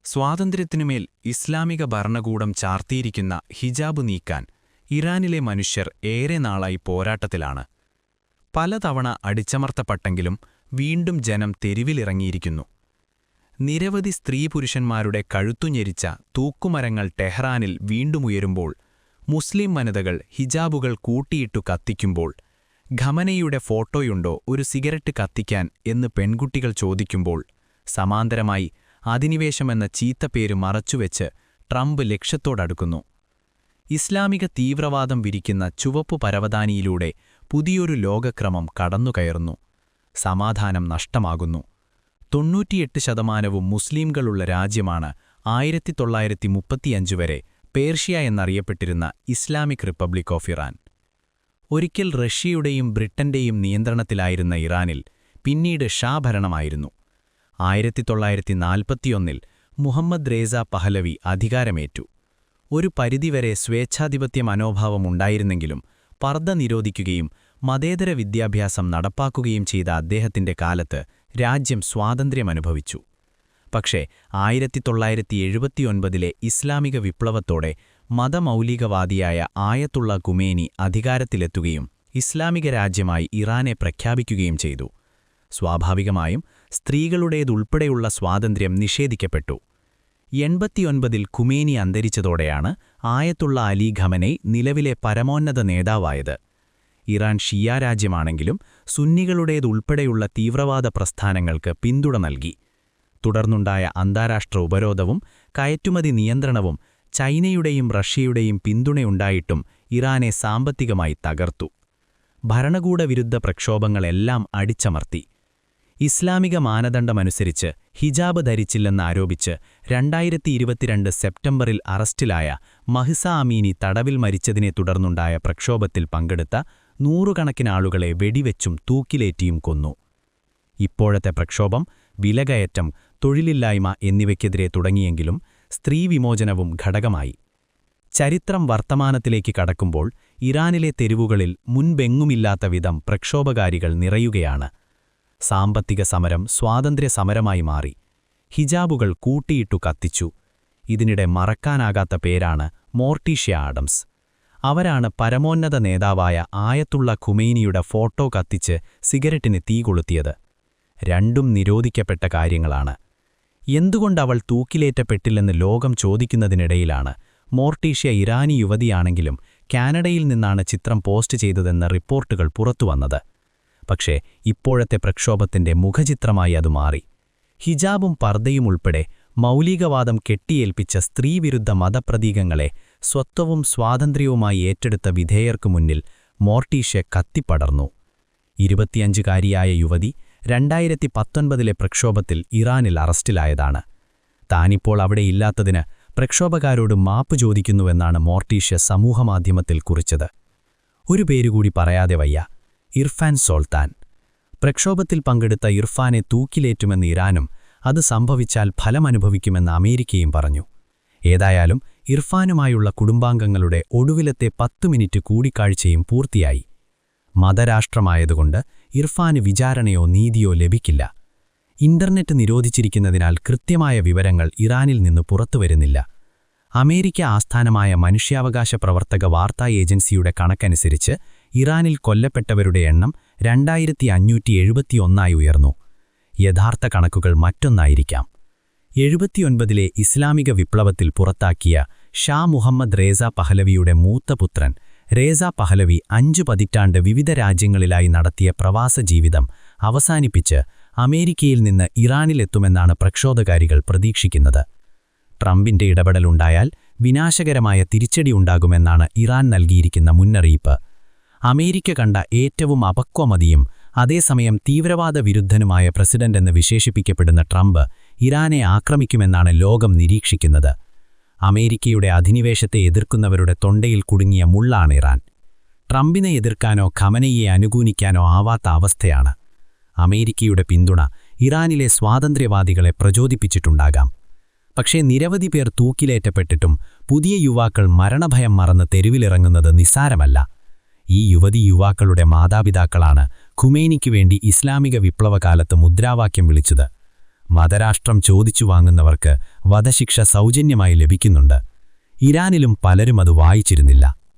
സ്വാതന്ത്ര്യത്തിനുമേൽ ഇസ്ലാമിക ഭരണകൂടം ചാർത്തിയിരിക്കുന്ന ഹിജാബ് നീക്കാൻ ഇറാനിലെ മനുഷ്യർ ഏറെ നാളായി പോരാട്ടത്തിലാണ്. പലതവണ അടിച്ചമർത്തപ്പെട്ടെങ്കിലും വീണ്ടും ജനം തെരുവിലിറങ്ങിയിരിക്കുന്നു. നിരവധി സ്ത്രീപുരുഷന്മാരുടെ കഴുത്തുഞെരിച്ച തൂക്കുമരങ്ങൾ ടെഹ്റാനിൽ വീണ്ടുമുയരുമ്പോൾ, മുസ്ലിം വനിതകൾ ഹിജാബുകൾ കൂട്ടിയിട്ടു കത്തിക്കുമ്പോൾ, ഖമനയുടെ ഫോട്ടോയുണ്ടോ ഒരു സിഗരറ്റ് കത്തിക്കാൻ എന്ന് പെൺകുട്ടികൾ ചോദിക്കുമ്പോൾ, സമാന്തരമായി അധിനിവേശമെന്ന ചീത്തപ്പേര് മറച്ചുവെച്ച് ട്രംപ് ലക്ഷ്യത്തോടടുക്കുന്നു. ഇസ്ലാമിക തീവ്രവാദം വിരിക്കുന്ന ചുവപ്പു പരവതാനിയിലൂടെ പുതിയൊരു ലോകക്രമം കടന്നുകയറുന്നു. സമാധാനം നഷ്ടമാകുന്നു. 98% മുസ്ലിംകളുള്ള രാജ്യമാണ് 1935 വരെ പേർഷ്യ എന്നറിയപ്പെട്ടിരുന്ന ഇസ്ലാമിക് റിപ്പബ്ലിക് ഓഫ് ഇറാൻ. ഒരിക്കൽ റഷ്യയുടെയും ബ്രിട്ടന്റെയും നിയന്ത്രണത്തിലായിരുന്ന ഇറാനിൽ പിന്നീട് ഷാ ഭരണമായിരുന്നു. 1941 മുഹമ്മദ് റേസ പഹലവി അധികാരമേറ്റു. ഒരു പരിധിവരെ സ്വേച്ഛാധിപത്യ മനോഭാവമുണ്ടായിരുന്നെങ്കിലും പർദ്ദ നിരോധിക്കുകയും മതേതര വിദ്യാഭ്യാസം നടപ്പാക്കുകയും ചെയ്ത അദ്ദേഹത്തിന്റെ കാലത്ത് രാജ്യം സ്വാതന്ത്ര്യമനുഭവിച്ചു. പക്ഷേ 1979 ഇസ്ലാമിക വിപ്ലവത്തോടെ മതമൗലികവാദിയായ ആയത്തുള്ള ഖുമേനി അധികാരത്തിലെത്തുകയും ഇസ്ലാമിക രാജ്യമായി ഇറാനെ പ്രഖ്യാപിക്കുകയും ചെയ്തു. സ്വാഭാവികമായും സ്ത്രീകളുടേതുൾപ്പെടെയുള്ള സ്വാതന്ത്ര്യം നിഷേധിക്കപ്പെട്ടു. 89 ഖുമേനി അന്തരിച്ചതോടെയാണ് ആയത്തുള്ള അലി ഖമനൈ നിലവിലെ പരമോന്നത നേതാവായത്. ഇറാൻ ഷിയ രാജ്യമാണെങ്കിലും സുന്നികളുടേതുൾപ്പെടെയുള്ള തീവ്രവാദ പ്രസ്ഥാനങ്ങൾക്ക് പിന്തുണ നൽകി. തുടർന്നുണ്ടായ അന്താരാഷ്ട്ര ഉപരോധവും കയറ്റുമതി നിയന്ത്രണവും ചൈനയുടെയും റഷ്യയുടെയും പിന്തുണയുണ്ടായിട്ടും ഇറാനെ സാമ്പത്തികമായി തകർത്തു. ഭരണകൂടവിരുദ്ധ പ്രക്ഷോഭങ്ങളെല്ലാം അടിച്ചമർത്തി. ഇസ്ലാമിക മാനദണ്ഡമനുസരിച്ച് ഹിജാബ് ധരിച്ചില്ലെന്നാരോപിച്ച് 2022 സെപ്റ്റംബറിൽ അറസ്റ്റിലായ മഹ്സ അമീനി തടവിൽ മരിച്ചതിനെ തുടർന്നുണ്ടായ പ്രക്ഷോഭത്തിൽ പങ്കെടുത്ത നൂറുകണക്കിനാളുകളെ വെടിവെച്ചും തൂക്കിലേറ്റിയും കൊന്നു. ഇപ്പോഴത്തെ പ്രക്ഷോഭം വിലകയറ്റം, തൊഴിലില്ലായ്മ എന്നിവയ്ക്കെതിരെ തുടങ്ങിയെങ്കിലും സ്ത്രീവിമോചനവും ഘടകമായി. ചരിത്രം വർത്തമാനത്തിലേക്ക് കടക്കുമ്പോൾ ഇറാനിലെ തെരുവുകളിൽ മുൻപെങ്ങുമില്ലാത്ത വിധം പ്രക്ഷോഭകാരികൾ നിറയുകയാണ്. സാമ്പത്തിക സമരം സ്വാതന്ത്ര്യ സമരമായി മാറി. ഹിജാബുകൾ കൂട്ടിയിട്ടു കത്തിച്ചു. ഇതിനിടെ മറക്കാനാകാത്ത പേരാണ് മോർട്ടീഷ്യ ആഡംസ്. അവരാണ് പരമോന്നത നേതാവായ ആയത്തുള്ള ഖുമൈനിയുടെ ഫോട്ടോ കത്തിച്ച് സിഗരറ്റിന് തീ കൊളുത്തിയത്. രണ്ടും നിരോധിക്കപ്പെട്ട കാര്യങ്ങളാണ്. എന്തുകൊണ്ടവൾ തൂക്കിലേറ്റപ്പെട്ടില്ലെന്ന് ലോകം ചോദിക്കുന്നതിനിടയിലാണ് മോർട്ടീഷ്യ ഇറാനി യുവതിയാണെങ്കിലും കാനഡയിൽ നിന്നാണ് ചിത്രം പോസ്റ്റ് ചെയ്തതെന്ന റിപ്പോർട്ടുകൾ പുറത്തുവന്നത്. പക്ഷേ ഇപ്പോഴത്തെ പ്രക്ഷോഭത്തിന്റെ മുഖചിത്രമായി അത് മാറി. ഹിജാബും പർദ്ദയുമുൾപ്പെടെ മൗലികവാദം കെട്ടിയേൽപ്പിച്ച സ്ത്രീവിരുദ്ധ മതപ്രതീകങ്ങളെ സ്വത്വവും സ്വാതന്ത്ര്യവുമായി ഏറ്റെടുത്ത വിധേയർക്കു മുന്നിൽ മോർട്ടീഷ്യ കത്തിപ്പടർന്നു. 25കാരിയായ യുവതി 2019 പ്രക്ഷോഭത്തിൽ ഇറാനിൽ അറസ്റ്റിലായതാണ്. താനിപ്പോൾ അവിടെയില്ലാത്തതിന് പ്രക്ഷോഭകാരോട് മാപ്പ് ചോദിക്കുന്നുവെന്നാണ് മോർട്ടീഷ്യ സമൂഹമാധ്യമത്തിൽ കുറിച്ചത്. ഒരു പേരുകൂടി പറയാതെ വയ്യ: ഇർഫാൻ സോൾത്താൻ. പ്രക്ഷോഭത്തിൽ പങ്കെടുത്ത ഇർഫാനെ തൂക്കിലേറ്റുമെന്ന് ഇറാനും അത് സംഭവിച്ചാൽ ഫലമനുഭവിക്കുമെന്ന് അമേരിക്കയും പറഞ്ഞു. ഏതായാലും ഇർഫാനുമായുള്ള കുടുംബാംഗങ്ങളുടെ ഒടുവിലത്തെ 10 മിനിറ്റ് കൂടിക്കാഴ്ചയും പൂർത്തിയായി. മതരാഷ്ട്രമായതുകൊണ്ട് ഇർഫാന് വിചാരണയോ നീതിയോ ലഭിക്കില്ല. ഇന്റർനെറ്റ് നിരോധിച്ചിരിക്കുന്നതിനാൽ കൃത്യമായ വിവരങ്ങൾ ഇറാനിൽ നിന്ന് പുറത്തുവരുന്നില്ല. അമേരിക്ക ആസ്ഥാനമായ മനുഷ്യാവകാശ പ്രവർത്തക വാർത്താ ഏജൻസിയുടെ കണക്കനുസരിച്ച് ഇറാനിൽ കൊല്ലപ്പെട്ടവരുടെ എണ്ണം 2571 ഉയർന്നു. യഥാർത്ഥ കണക്കുകൾ മറ്റൊന്നായിരിക്കാം. 79 ഇസ്ലാമിക വിപ്ലവത്തിൽ പുറത്താക്കിയ ഷാ മുഹമ്മദ് റേസ പഹലവിയുടെ മൂത്ത പുത്രൻ റേസ പഹലവി 5 പതിറ്റാണ്ട് വിവിധ രാജ്യങ്ങളിലായി നടത്തിയ പ്രവാസ ജീവിതം അവസാനിപ്പിച്ച് അമേരിക്കയിൽ നിന്ന് ഇറാനിലെത്തുമെന്നാണ് പ്രക്ഷോഭകാരികൾ പ്രതീക്ഷിക്കുന്നത്. ട്രംപിന്റെ ഇടപെടലുണ്ടായാൽ വിനാശകരമായ തിരിച്ചടിയുണ്ടാകുമെന്നാണ് ഇറാൻ നൽകിയിരിക്കുന്ന മുന്നറിയിപ്പ്. അമേരിക്ക കണ്ട ഏറ്റവും അപക്വമതിയും അതേസമയം തീവ്രവാദ വിരുദ്ധനുമായ പ്രസിഡന്റെന്ന് വിശേഷിപ്പിക്കപ്പെടുന്ന ട്രംപ് ഇറാനെ ആക്രമിക്കുമെന്നാണ് ലോകം നിരീക്ഷിക്കുന്നത്. അമേരിക്കയുടെ അധിനിവേശത്തെ എതിർക്കുന്നവരുടെ തൊണ്ടയിൽ കുടുങ്ങിയ മുള്ളാണ് ഇറാൻ. ട്രംപിനെ എതിർക്കാനോ ഖമനയെ അനുകൂലിക്കാനോ ആവാത്ത അവസ്ഥയാണ്. അമേരിക്കയുടെ പിന്തുണ ഇറാനിലെ സ്വാതന്ത്ര്യവാദികളെ പ്രചോദിപ്പിച്ചിട്ടുണ്ടാകാം. പക്ഷേ നിരവധി പേർ തൂക്കിലേറ്റപ്പെട്ടിട്ടും പുതിയ യുവാക്കൾ മരണഭയം മറന്ന് തെരുവിലിറങ്ങുന്നത് നിസ്സാരമല്ല. ഈ യുവാക്കളുടെ മാതാപിതാക്കളാണ് ഖുമൈനിക്കു വേണ്ടി ഇസ്ലാമിക വിപ്ലവകാലത്ത് മുദ്രാവാക്യം വിളിച്ചത്: മതരാഷ്ട്രം ചോദിച്ചു വാങ്ങുന്നവർക്ക് വധശിക്ഷ സൗജന്യമായി ലഭിക്കുന്നുണ്ട്. ഇരാനിലും പലരും അത് വായിച്ചിരുന്നില്ല.